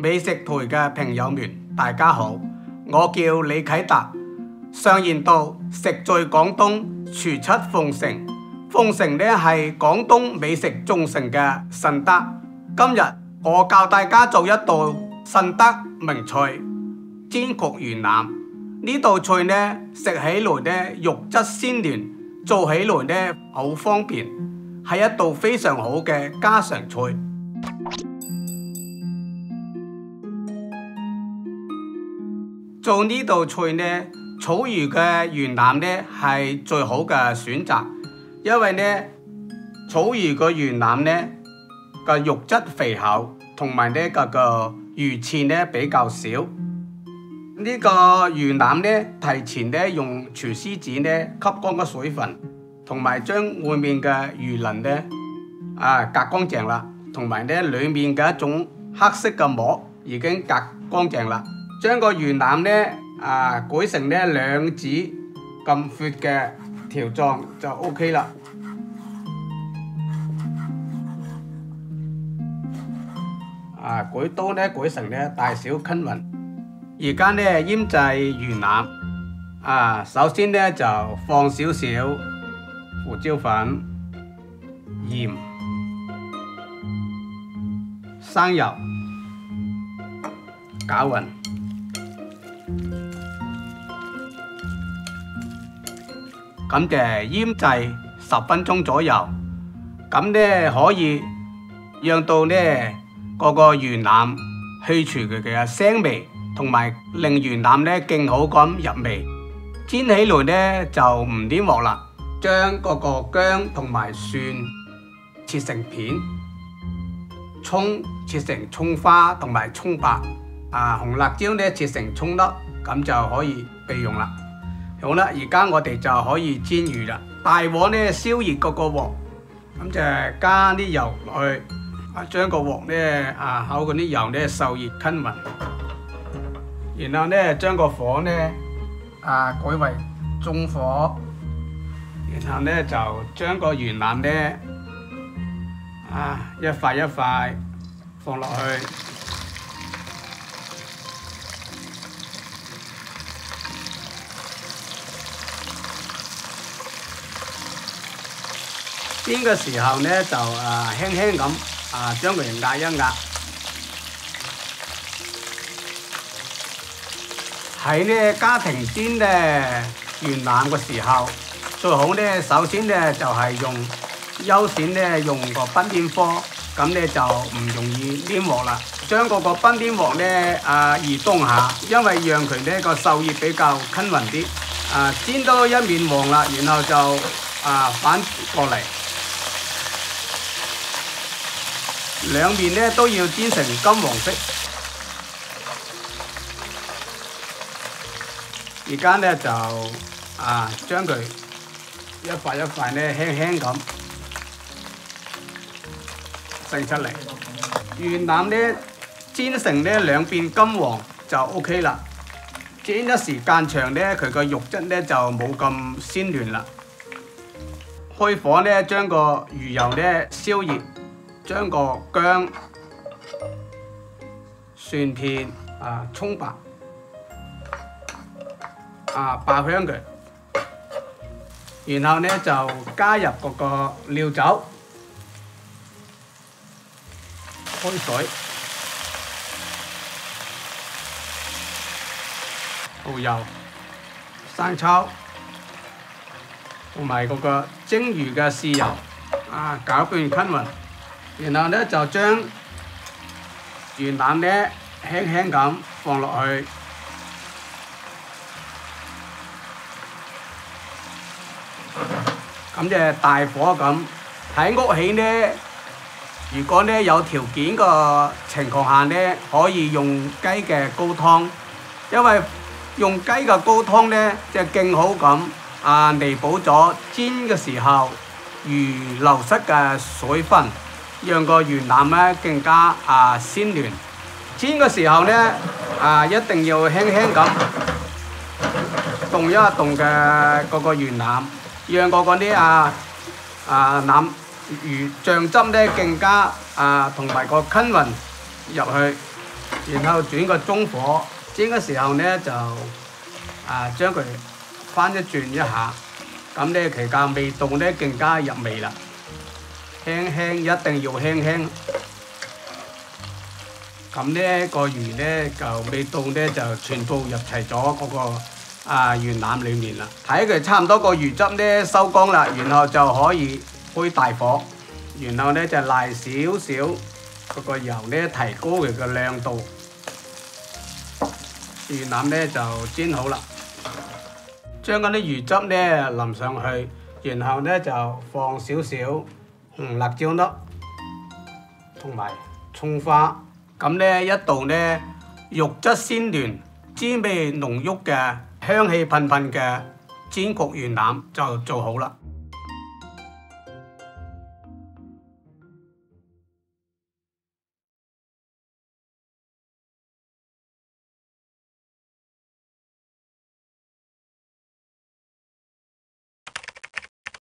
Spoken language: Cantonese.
美食台嘅朋友們，大家好，我叫李啟達。常言道，食在廣東，廚出鳳城。鳳城呢係廣東美食眾神嘅順德。今日我教大家做一道順德名菜煎焗元腩。呢道菜呢食起來呢肉質鮮嫩，做起來呢好方便，係一道非常好嘅家常菜。做呢道菜呢，草魚嘅元腩呢係最好嘅選擇，因為呢草魚嘅元腩呢個肉質肥厚，同埋呢個魚刺呢比較少。呢個元腩呢提前呢用廚師紙呢吸乾個水分，同埋將外面嘅魚鱗呢隔乾淨啦，同埋呢裡面嘅一種黑色嘅膜已經隔乾淨啦。將個元腩呢改成呢兩指咁闊嘅條狀就 OK 啦。改刀呢改成呢大小均勻。而家呢醃製元腩，首先呢就放少少胡椒粉、鹽、生油，攪勻。咁就醃製10分鐘左右，咁呢可以讓到呢個元腩去除佢嘅腥味，同埋令元腩呢更好咁入味。煎起來呢就唔黏鑊啦。將嗰個薑同埋蒜切成片，蔥切成蔥花同埋蔥白，紅辣椒呢切成蔥粒，咁就可以備用啦。好啦，而家我哋就可以煎魚啦。大鑊呢燒熱嗰個鑊，咁就加啲油落去，將個鑊呢口嗰啲油呢受熱均勻，然後呢將個火呢改為中火，然後呢就將個元腩呢一塊一塊放落去。煎嘅時候呢，就輕輕咁將佢壓一壓。喺呢家庭煎呢元腩嘅時候，最好呢首先呢就係優先呢用個奔天火，咁呢就唔容易黏鑊啦。將嗰個奔天鑊呢移動下，因為讓佢呢個受熱比較均勻啲。煎到一面黃啦，然後就反過嚟。兩面呢都要煎成金黃色。而家呢就將佢一塊一塊呢輕輕咁盛出嚟。元腩呢煎成呢兩邊金黃就 OK 啦。煎得時間長呢，佢個肉質呢就冇咁鮮嫩啦。開火呢，將個魚油呢燒熱。將個薑、蒜片、蔥白爆香佢，然後呢就加入嗰個料酒，開水、蠔油、生抽，同埋嗰個蒸魚嘅豉油，攪拌均勻。然後呢就將元腩呢輕輕咁放落去，咁就大火咁。喺屋企呢，如果呢有條件個情況下呢，可以用雞嘅高湯，因為用雞嘅高湯呢，就更好咁彌補咗煎嘅時候魚流失嘅水分。讓個元腩呢更加鮮嫩。煎嘅時候呢，一定要輕輕咁動一動嘅嗰個元腩，讓嗰個啲腩魚醬汁呢更加同埋個均勻入去。然後轉個中火，煎嘅時候呢，就將佢翻一轉一下，咁呢期間味道呢更加入味啦。輕輕一定要輕輕，咁呢個魚呢就味道呢就全部入齊咗嗰個魚腩裡面啦。睇佢差唔多個魚汁呢收乾啦，然後就可以開大火，然後呢就賴少少嗰個油呢提高佢嘅亮度，魚腩呢就煎好啦。將嗰啲魚汁呢淋上去，然後呢就放少少紅辣椒粒同埋葱花，咁呢一道呢肉質鮮嫩、滋味濃郁嘅香氣噴噴嘅煎焗魚腩就做好啦。